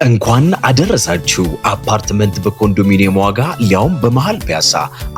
እንኳን አደረሳችሁ። አፓርትመንት በኮንዶሚኒየም ዋጋ ሊያውም በመሃል ፒያሳ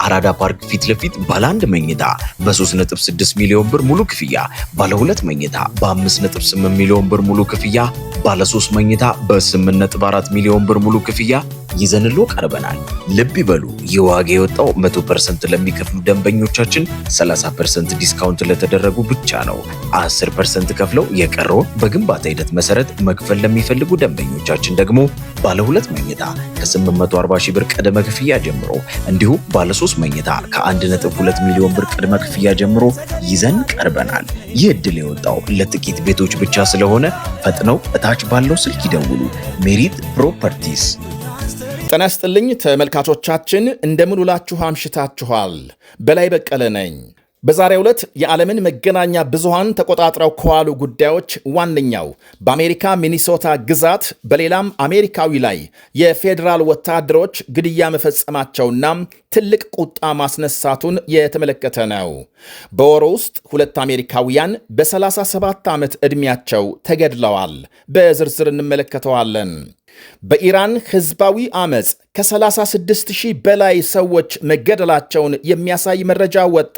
አራዳ ፓርክ ፊት ለፊት ባለ 1 መኝታ በ3.6 ሚሊዮን ብር ሙሉ ክፍያ፣ ባለ 2 መኝታ በ5.8 ሚሊዮን ብር ሙሉ ክፍያ፣ ባለ 3 መኝታ በ8.4 ሚሊዮን ብር ሙሉ ክፍያ ይዘንሎ ቀርበናል። ልብ ይበሉ፣ ይህ ዋጋ የወጣው 100% ለሚከፍሉ ደንበኞቻችን 30% ዲስካውንት ለተደረጉ ብቻ ነው። 10% ከፍለው የቀረውን በግንባታ ሂደት መሰረት መክፈል ለሚፈልጉ ደንበኞቻችን ደግሞ ባለ 2 መኝታ ከ840 ሺህ ብር ቅድመ ክፍያ ጀምሮ እንዲሁም ባለ 3 መኝታ ከ1.2 ሚሊዮን ብር ቅድመ ክፍያ ጀምሮ ይዘን ቀርበናል። ይህ ዕድል የወጣው ለጥቂት ቤቶች ብቻ ስለሆነ ፈጥነው እታች ባለው ስልክ ይደውሉ። ሜሪት ፕሮፐርቲስ። ጤና ይስጥልኝ ተመልካቾቻችን፣ እንደምን ውላችሁ አምሽታችኋል? በላይ በቀለ ነኝ። በዛሬው ዕለት የዓለምን መገናኛ ብዙሃን ተቆጣጥረው ከዋሉ ጉዳዮች ዋነኛው በአሜሪካ ሚኒሶታ ግዛት በሌላም አሜሪካዊ ላይ የፌዴራል ወታደሮች ግድያ መፈጸማቸውና ትልቅ ቁጣ ማስነሳቱን የተመለከተ ነው። በወሩ ውስጥ 2 አሜሪካውያን በ37 ዓመት ዕድሜያቸው ተገድለዋል። በዝርዝር እንመለከተዋለን። በኢራን ሕዝባዊ ዓመፅ ከ36,000 በላይ ሰዎች መገደላቸውን የሚያሳይ መረጃ ወጣ።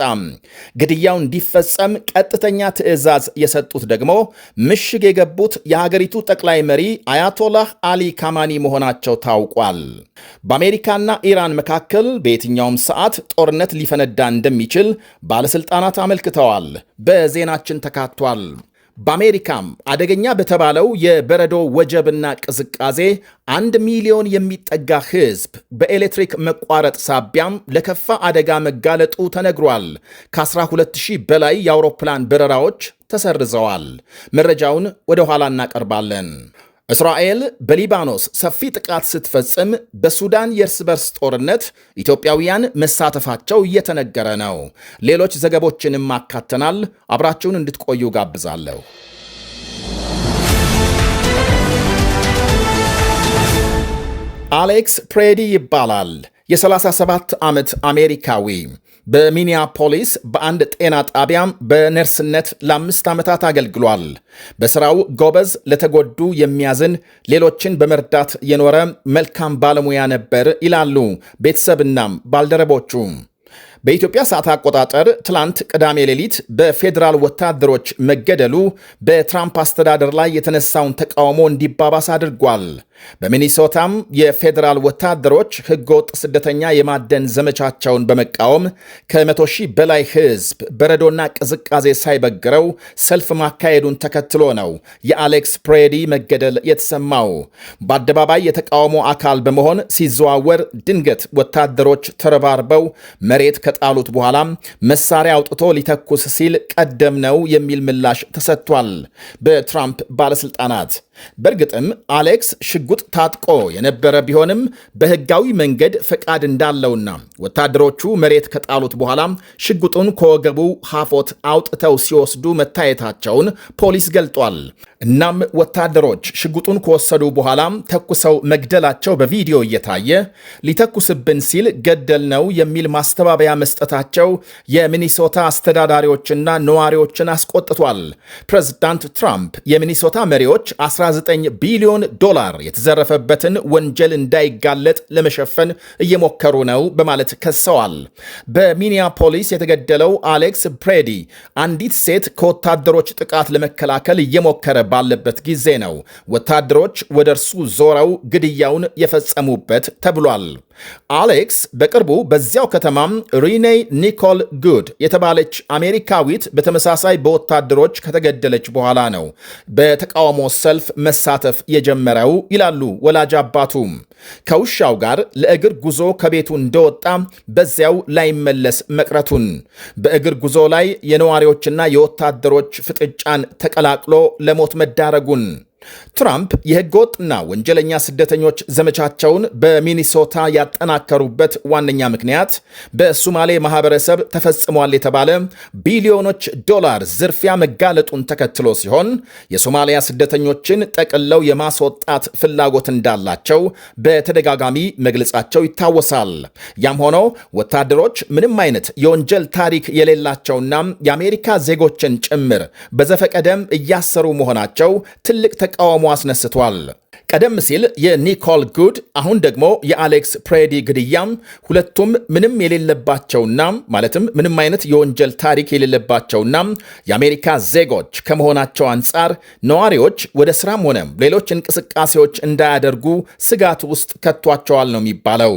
ግድያው እንዲፈጸም ቀጥተኛ ትዕዛዝ የሰጡት ደግሞ ምሽግ የገቡት የሀገሪቱ ጠቅላይ መሪ አያቶላህ አሊ ካማኒ መሆናቸው ታውቋል። በአሜሪካና ኢራን መካከል በየትኛውም ሰዓት ጦርነት ሊፈነዳ እንደሚችል ባለሥልጣናት አመልክተዋል። በዜናችን ተካቷል። በአሜሪካም አደገኛ በተባለው የበረዶ ወጀብና ቅዝቃዜ 1 ሚሊዮን የሚጠጋ ሕዝብ በኤሌክትሪክ መቋረጥ ሳቢያም ለከፋ አደጋ መጋለጡ ተነግሯል። ከ12,000 በላይ የአውሮፕላን በረራዎች ተሰርዘዋል። መረጃውን ወደ ኋላ እናቀርባለን። እስራኤል በሊባኖስ ሰፊ ጥቃት ስትፈጽም በሱዳን የእርስ በርስ ጦርነት ኢትዮጵያውያን መሳተፋቸው እየተነገረ ነው። ሌሎች ዘገቦችንም አካተናል። አብራችሁን እንድትቆዩ ጋብዛለሁ። አሌክስ ፕሬዲ ይባላል። የ37 ዓመት አሜሪካዊ በሚኒያፖሊስ በአንድ ጤና ጣቢያም በነርስነት ለ5 ዓመታት አገልግሏል። በሥራው ጎበዝ፣ ለተጎዱ የሚያዝን፣ ሌሎችን በመርዳት የኖረ መልካም ባለሙያ ነበር ይላሉ ቤተሰብናም ባልደረቦቹ። በኢትዮጵያ ሰዓት አቆጣጠር ትላንት ቅዳሜ ሌሊት በፌዴራል ወታደሮች መገደሉ በትራምፕ አስተዳደር ላይ የተነሳውን ተቃውሞ እንዲባባስ አድርጓል። በሚኒሶታም የፌዴራል ወታደሮች ሕገወጥ ስደተኛ የማደን ዘመቻቸውን በመቃወም ከ100,000 በላይ ሕዝብ በረዶና ቅዝቃዜ ሳይበግረው ሰልፍ ማካሄዱን ተከትሎ ነው የአሌክስ ፕሬዲ መገደል የተሰማው። በአደባባይ የተቃውሞ አካል በመሆን ሲዘዋወር ድንገት ወታደሮች ተረባርበው መሬት ከጣሉት በኋላ መሳሪያ አውጥቶ ሊተኩስ ሲል ቀደም ነው የሚል ምላሽ ተሰጥቷል በትራምፕ ባለሥልጣናት። በእርግጥም አሌክስ ሽጉጥ ታጥቆ የነበረ ቢሆንም በሕጋዊ መንገድ ፈቃድ እንዳለውና ወታደሮቹ መሬት ከጣሉት በኋላ ሽጉጡን ከወገቡ ሐፎት አውጥተው ሲወስዱ መታየታቸውን ፖሊስ ገልጧል። እናም ወታደሮች ሽጉጡን ከወሰዱ በኋላ ተኩሰው መግደላቸው በቪዲዮ እየታየ ሊተኩስብን ሲል ገደል ነው የሚል ማስተባበያ መስጠታቸው የሚኒሶታ አስተዳዳሪዎችና ነዋሪዎችን አስቆጥቷል። ፕሬዝዳንት ትራምፕ የሚኒሶታ መሪዎች 19 ቢሊዮን ዶላር የተዘረፈበትን ወንጀል እንዳይጋለጥ ለመሸፈን እየሞከሩ ነው በማለት ከሰዋል። በሚኒያፖሊስ የተገደለው አሌክስ ፕሬዲ አንዲት ሴት ከወታደሮች ጥቃት ለመከላከል እየሞከረ ባለበት ጊዜ ነው ወታደሮች ወደ እርሱ ዞረው ግድያውን የፈጸሙበት ተብሏል። አሌክስ በቅርቡ በዚያው ከተማም ሪኔይ ኒኮል ጉድ የተባለች አሜሪካዊት በተመሳሳይ በወታደሮች ከተገደለች በኋላ ነው በተቃውሞ ሰልፍ መሳተፍ የጀመረው ይላሉ ወላጅ አባቱ። ከውሻው ጋር ለእግር ጉዞ ከቤቱ እንደወጣ በዚያው ላይመለስ መቅረቱን፣ በእግር ጉዞ ላይ የነዋሪዎችና የወታደሮች ፍጥጫን ተቀላቅሎ ለሞት መዳረጉን ትራምፕ የሕገወጥና ወንጀለኛ ስደተኞች ዘመቻቸውን በሚኒሶታ ያጠናከሩበት ዋነኛ ምክንያት በሶማሌ ማህበረሰብ ተፈጽሟል የተባለ ቢሊዮኖች ዶላር ዝርፊያ መጋለጡን ተከትሎ ሲሆን የሶማሊያ ስደተኞችን ጠቅለው የማስወጣት ፍላጎት እንዳላቸው በተደጋጋሚ መግለጻቸው ይታወሳል። ያም ሆኖ ወታደሮች ምንም አይነት የወንጀል ታሪክ የሌላቸውና የአሜሪካ ዜጎችን ጭምር በዘፈቀደም እያሰሩ መሆናቸው ትልቅ ተቃውሞ አስነስቷል። ቀደም ሲል የኒኮል ጉድ አሁን ደግሞ የአሌክስ ፕሬዲ ግድያም ሁለቱም ምንም የሌለባቸውና ማለትም ምንም አይነት የወንጀል ታሪክ የሌለባቸውና የአሜሪካ ዜጎች ከመሆናቸው አንጻር ነዋሪዎች ወደ ስራም ሆነ ሌሎች እንቅስቃሴዎች እንዳያደርጉ ስጋት ውስጥ ከቷቸዋል ነው የሚባለው።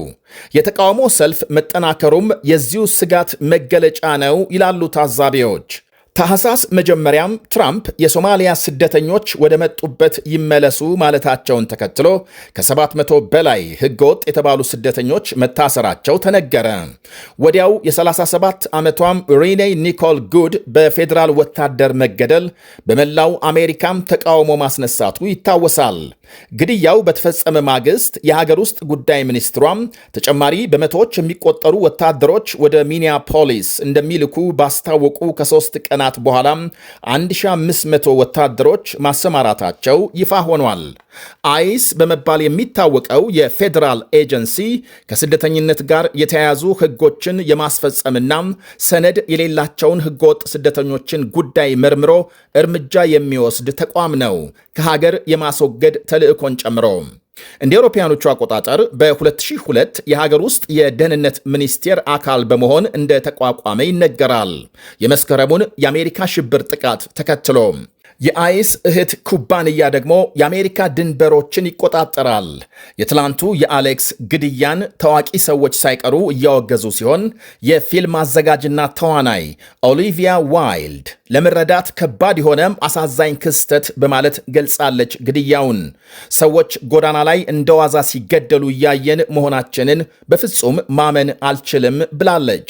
የተቃውሞ ሰልፍ መጠናከሩም የዚሁ ስጋት መገለጫ ነው ይላሉ ታዛቢዎች። ታህሳስ መጀመሪያም ትራምፕ የሶማሊያ ስደተኞች ወደ መጡበት ይመለሱ ማለታቸውን ተከትሎ ከ700 በላይ ህገወጥ የተባሉ ስደተኞች መታሰራቸው ተነገረ። ወዲያው የ37 ዓመቷም ሪኔ ኒኮል ጉድ በፌዴራል ወታደር መገደል በመላው አሜሪካም ተቃውሞ ማስነሳቱ ይታወሳል። ግድያው በተፈጸመ ማግስት የሀገር ውስጥ ጉዳይ ሚኒስትሯም ተጨማሪ በመቶዎች የሚቆጠሩ ወታደሮች ወደ ሚኒያፖሊስ እንደሚልኩ ባስታወቁ ከ3 ቀናት በኋላ 1500 ወታደሮች ማሰማራታቸው ይፋ ሆኗል። አይስ በመባል የሚታወቀው የፌዴራል ኤጀንሲ ከስደተኝነት ጋር የተያያዙ ህጎችን የማስፈጸምና ሰነድ የሌላቸውን ህገወጥ ስደተኞችን ጉዳይ መርምሮ እርምጃ የሚወስድ ተቋም ነው፣ ከሀገር የማስወገድ ተልዕኮን ጨምሮ። እንደ አውሮፓውያኖቹ አቆጣጠር በ2002 የሀገር ውስጥ የደህንነት ሚኒስቴር አካል በመሆን እንደተቋቋመ ይነገራል። የመስከረሙን የአሜሪካ ሽብር ጥቃት ተከትሎ የአይስ እህት ኩባንያ ደግሞ የአሜሪካ ድንበሮችን ይቆጣጠራል። የትላንቱ የአሌክስ ግድያን ታዋቂ ሰዎች ሳይቀሩ እያወገዙ ሲሆን የፊልም አዘጋጅና ተዋናይ ኦሊቪያ ዋይልድ ለመረዳት ከባድ የሆነም አሳዛኝ ክስተት በማለት ገልጻለች። ግድያውን ሰዎች ጎዳና ላይ እንደዋዛ ሲገደሉ እያየን መሆናችንን በፍጹም ማመን አልችልም ብላለች።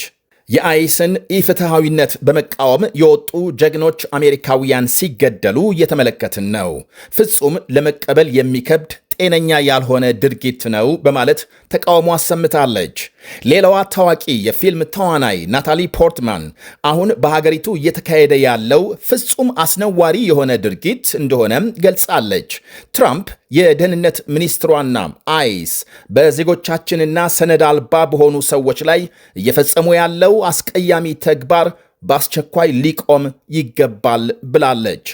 የአይስን ኢፍትሐዊነት በመቃወም የወጡ ጀግኖች አሜሪካውያን ሲገደሉ እየተመለከትን ነው። ፍጹም ለመቀበል የሚከብድ ጤነኛ ያልሆነ ድርጊት ነው በማለት ተቃውሞ አሰምታለች። ሌላዋ ታዋቂ የፊልም ተዋናይ ናታሊ ፖርትማን አሁን በሀገሪቱ እየተካሄደ ያለው ፍጹም አስነዋሪ የሆነ ድርጊት እንደሆነም ገልጻለች። ትራምፕ የደህንነት ሚኒስትሯና አይስ በዜጎቻችንና ሰነድ አልባ በሆኑ ሰዎች ላይ እየፈጸሙ ያለው አስቀያሚ ተግባር በአስቸኳይ ሊቆም ይገባል ብላለች።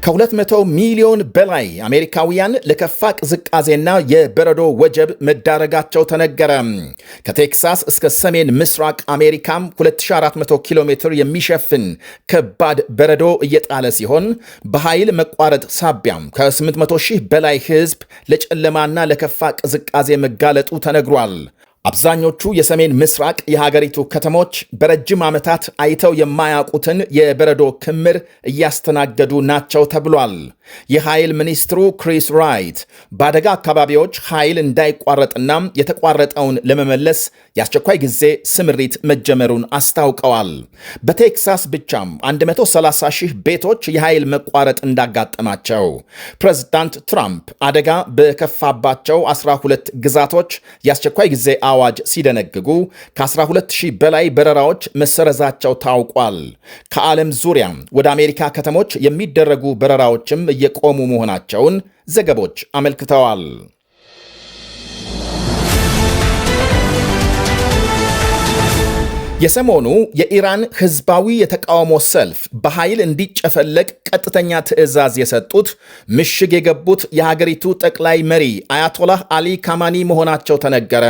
ከ200 ሚሊዮን በላይ አሜሪካውያን ለከፋ ቅዝቃዜና የበረዶ ወጀብ መዳረጋቸው ተነገረ። ከቴክሳስ እስከ ሰሜን ምስራቅ አሜሪካም 2400 ኪሎ ሜትር የሚሸፍን ከባድ በረዶ እየጣለ ሲሆን በኃይል መቋረጥ ሳቢያም ከ800 ሺህ በላይ ሕዝብ ለጨለማና ለከፋ ቅዝቃዜ መጋለጡ ተነግሯል። አብዛኞቹ የሰሜን ምስራቅ የሀገሪቱ ከተሞች በረጅም ዓመታት አይተው የማያውቁትን የበረዶ ክምር እያስተናገዱ ናቸው ተብሏል። የኃይል ሚኒስትሩ ክሪስ ራይት በአደጋ አካባቢዎች ኃይል እንዳይቋረጥና የተቋረጠውን ለመመለስ የአስቸኳይ ጊዜ ስምሪት መጀመሩን አስታውቀዋል። በቴክሳስ ብቻም 130 ሺህ ቤቶች የኃይል መቋረጥ እንዳጋጠማቸው ፕሬዝዳንት ትራምፕ አደጋ በከፋባቸው 12 ግዛቶች የአስቸኳይ ጊዜ አዋጅ ሲደነግጉ ከ12000 በላይ በረራዎች መሰረዛቸው ታውቋል። ከዓለም ዙሪያ ወደ አሜሪካ ከተሞች የሚደረጉ በረራዎችም እየቆሙ መሆናቸውን ዘገቦች አመልክተዋል። የሰሞኑ የኢራን ህዝባዊ የተቃውሞ ሰልፍ በኃይል እንዲጨፈለቅ ቀጥተኛ ትዕዛዝ የሰጡት ምሽግ የገቡት የሀገሪቱ ጠቅላይ መሪ አያቶላህ አሊ ካማኒ መሆናቸው ተነገረ።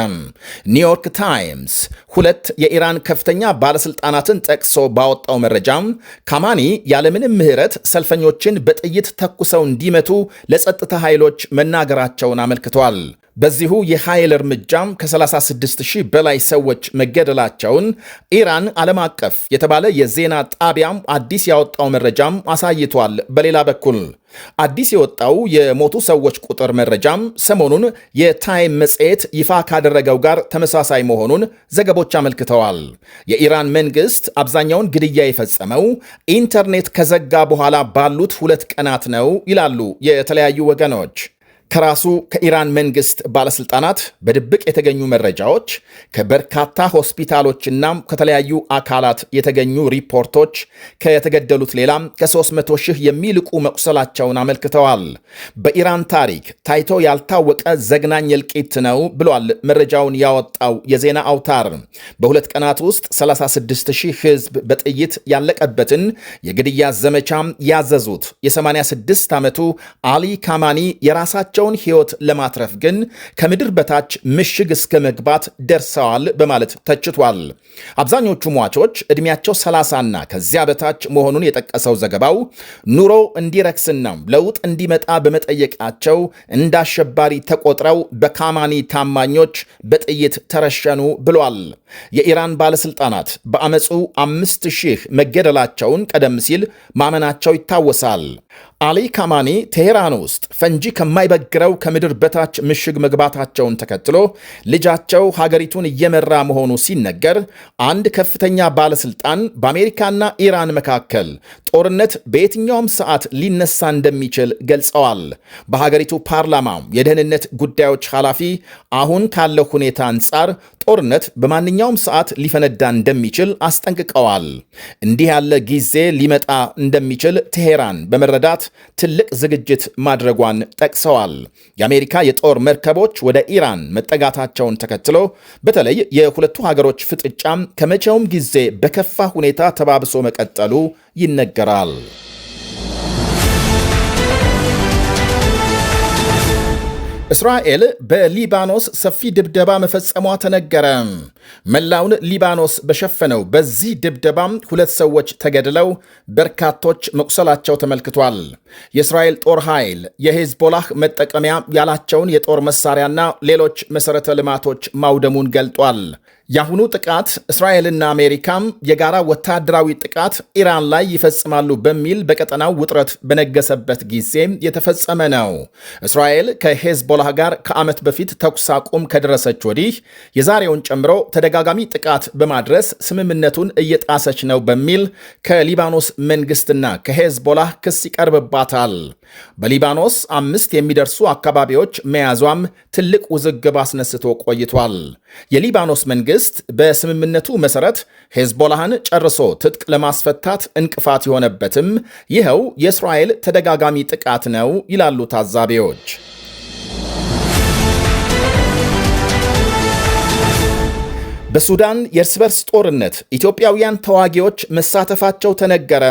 ኒውዮርክ ታይምስ 2 የኢራን ከፍተኛ ባለስልጣናትን ጠቅሶ ባወጣው መረጃም ካማኒ ያለምንም ምህረት ሰልፈኞችን በጥይት ተኩሰው እንዲመቱ ለጸጥታ ኃይሎች መናገራቸውን አመልክቷል። በዚሁ የኃይል እርምጃም ከ36,000 በላይ ሰዎች መገደላቸውን ኢራን ዓለም አቀፍ የተባለ የዜና ጣቢያም አዲስ ያወጣው መረጃም አሳይቷል። በሌላ በኩል አዲስ የወጣው የሞቱ ሰዎች ቁጥር መረጃም ሰሞኑን የታይም መጽሔት ይፋ ካደረገው ጋር ተመሳሳይ መሆኑን ዘገቦች አመልክተዋል። የኢራን መንግስት አብዛኛውን ግድያ የፈጸመው ኢንተርኔት ከዘጋ በኋላ ባሉት 2 ቀናት ነው ይላሉ የተለያዩ ወገኖች። ከራሱ ከኢራን መንግስት ባለስልጣናት በድብቅ የተገኙ መረጃዎች፣ ከበርካታ ሆስፒታሎችና ከተለያዩ አካላት የተገኙ ሪፖርቶች ከተገደሉት ሌላም ከ300 ሺህ የሚልቁ መቁሰላቸውን አመልክተዋል። በኢራን ታሪክ ታይቶ ያልታወቀ ዘግናኝ እልቂት ነው ብሏል መረጃውን ያወጣው የዜና አውታር። በሁለት ቀናት ውስጥ 36 ሺህ ህዝብ በጥይት ያለቀበትን የግድያ ዘመቻ ያዘዙት የ86 ዓመቱ አሊ ካማኒ የራሳቸውን ህይወት ለማትረፍ ግን ከምድር በታች ምሽግ እስከ መግባት ደርሰዋል በማለት ተችቷል። አብዛኞቹ ሟቾች ዕድሜያቸው 30ና ከዚያ በታች መሆኑን የጠቀሰው ዘገባው ኑሮ እንዲረክስና ለውጥ እንዲመጣ በመጠየቃቸው እንደ አሸባሪ ተቆጥረው በካማኒ ታማኞች በጥይት ተረሸኑ ብሏል። የኢራን ባለስልጣናት በአመፁ 5000 መገደላቸውን ቀደም ሲል ማመናቸው ይታወሳል። አሊ ካማኒ ቴሄራን ውስጥ ፈንጂ ከማይበግረው ከምድር በታች ምሽግ መግባታቸውን ተከትሎ ልጃቸው ሀገሪቱን እየመራ መሆኑ ሲነገር አንድ ከፍተኛ ባለስልጣን በአሜሪካና ኢራን መካከል ጦርነት በየትኛውም ሰዓት ሊነሳ እንደሚችል ገልጸዋል። በሀገሪቱ ፓርላማ የደህንነት ጉዳዮች ኃላፊ አሁን ካለው ሁኔታ አንጻር ጦርነት በማንኛውም ሰዓት ሊፈነዳ እንደሚችል አስጠንቅቀዋል። እንዲህ ያለ ጊዜ ሊመጣ እንደሚችል ቴሄራን በመረዳት ትልቅ ዝግጅት ማድረጓን ጠቅሰዋል። የአሜሪካ የጦር መርከቦች ወደ ኢራን መጠጋታቸውን ተከትሎ በተለይ የሁለቱ ሀገሮች ፍጥጫም ከመቼውም ጊዜ በከፋ ሁኔታ ተባብሶ መቀጠሉ ይነገራል። እስራኤል በሊባኖስ ሰፊ ድብደባ መፈጸሟ ተነገረ። መላውን ሊባኖስ በሸፈነው በዚህ ድብደባም 2 ሰዎች ተገድለው በርካቶች መቁሰላቸው ተመልክቷል። የእስራኤል ጦር ኃይል የሄዝቦላህ መጠቀሚያ ያላቸውን የጦር መሳሪያና ሌሎች መሠረተ ልማቶች ማውደሙን ገልጧል። የአሁኑ ጥቃት እስራኤልና አሜሪካም የጋራ ወታደራዊ ጥቃት ኢራን ላይ ይፈጽማሉ በሚል በቀጠናው ውጥረት በነገሰበት ጊዜ የተፈጸመ ነው። እስራኤል ከሄዝቦላህ ጋር ከዓመት በፊት ተኩስ አቁም ከደረሰች ወዲህ የዛሬውን ጨምሮ ተደጋጋሚ ጥቃት በማድረስ ስምምነቱን እየጣሰች ነው በሚል ከሊባኖስ መንግስትና ከሄዝቦላህ ክስ ይቀርብባታል። በሊባኖስ 5 የሚደርሱ አካባቢዎች መያዟም ትልቅ ውዝግብ አስነስቶ ቆይቷል። የሊባኖስ መንግስት በስምምነቱ መሰረት ሄዝቦላህን ጨርሶ ትጥቅ ለማስፈታት እንቅፋት የሆነበትም ይኸው የእስራኤል ተደጋጋሚ ጥቃት ነው ይላሉ ታዛቢዎች። በሱዳን የእርስ በርስ ጦርነት ኢትዮጵያውያን ተዋጊዎች መሳተፋቸው ተነገረ።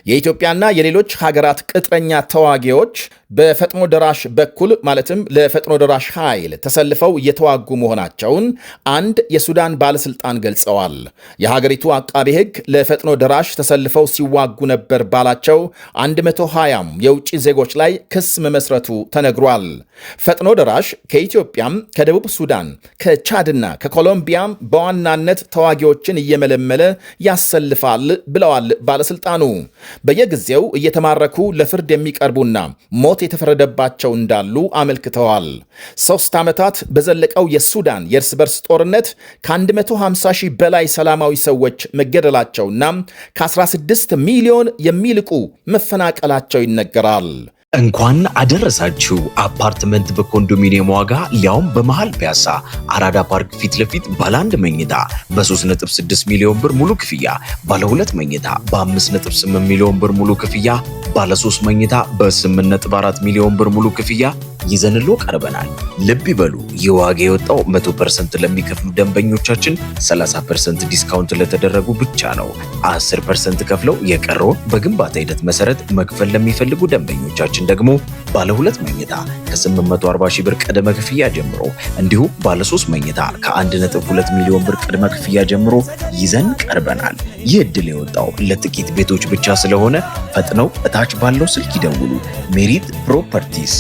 የኢትዮጵያና የሌሎች ሀገራት ቅጥረኛ ተዋጊዎች በፈጥኖ ደራሽ በኩል ማለትም ለፈጥኖ ደራሽ ኃይል ተሰልፈው እየተዋጉ መሆናቸውን አንድ የሱዳን ባለስልጣን ገልጸዋል። የሀገሪቱ አቃቤ ሕግ ለፈጥኖ ደራሽ ተሰልፈው ሲዋጉ ነበር ባላቸው 120 የውጭ ዜጎች ላይ ክስ መመስረቱ ተነግሯል። ፈጥኖ ደራሽ ከኢትዮጵያም ከደቡብ ሱዳን ከቻድና ከኮሎምቢያም በዋናነት ተዋጊዎችን እየመለመለ ያሰልፋል ብለዋል ባለስልጣኑ። በየጊዜው እየተማረኩ ለፍርድ የሚቀርቡና ሞት የተፈረደባቸው እንዳሉ አመልክተዋል። 3 ዓመታት በዘለቀው የሱዳን የእርስ በርስ ጦርነት ከ150 ሺህ በላይ ሰላማዊ ሰዎች መገደላቸውና ከ16 ሚሊዮን የሚልቁ መፈናቀላቸው ይነገራል። እንኳን አደረሳችሁ። አፓርትመንት በኮንዶሚኒየም ዋጋ ሊያውም በመሃል ፒያሳ አራዳ ፓርክ ፊት ለፊት ባለ 1 መኝታ በ3.6 ሚሊዮን ብር ሙሉ ክፍያ፣ ባለ 2 መኝታ በ5.8 ሚሊዮን ብር ሙሉ ክፍያ፣ ባለ 3 መኝታ በ8.4 ሚሊዮን ብር ሙሉ ክፍያ ይዘንሎ ቀርበናል። ልብ ይበሉ፣ ይህ ዋጋ የወጣው 100% ለሚከፍሉ ደንበኞቻችን 30% ዲስካውንት ለተደረጉ ብቻ ነው። 10% ከፍለው የቀረውን በግንባታ ሂደት መሰረት መክፈል ለሚፈልጉ ደንበኞቻችን ደግሞ ባለ 2 መኝታ ከ840 ሺህ ብር ቅድመ ክፍያ ጀምሮ እንዲሁም ባለ 3 መኝታ ከ1.2 ሚሊዮን ብር ቅድመ ክፍያ ጀምሮ ይዘን ቀርበናል። ይህ ዕድል የወጣው ለጥቂት ቤቶች ብቻ ስለሆነ ፈጥነው እታች ባለው ስልክ ይደውሉ። ሜሪት ፕሮፐርቲስ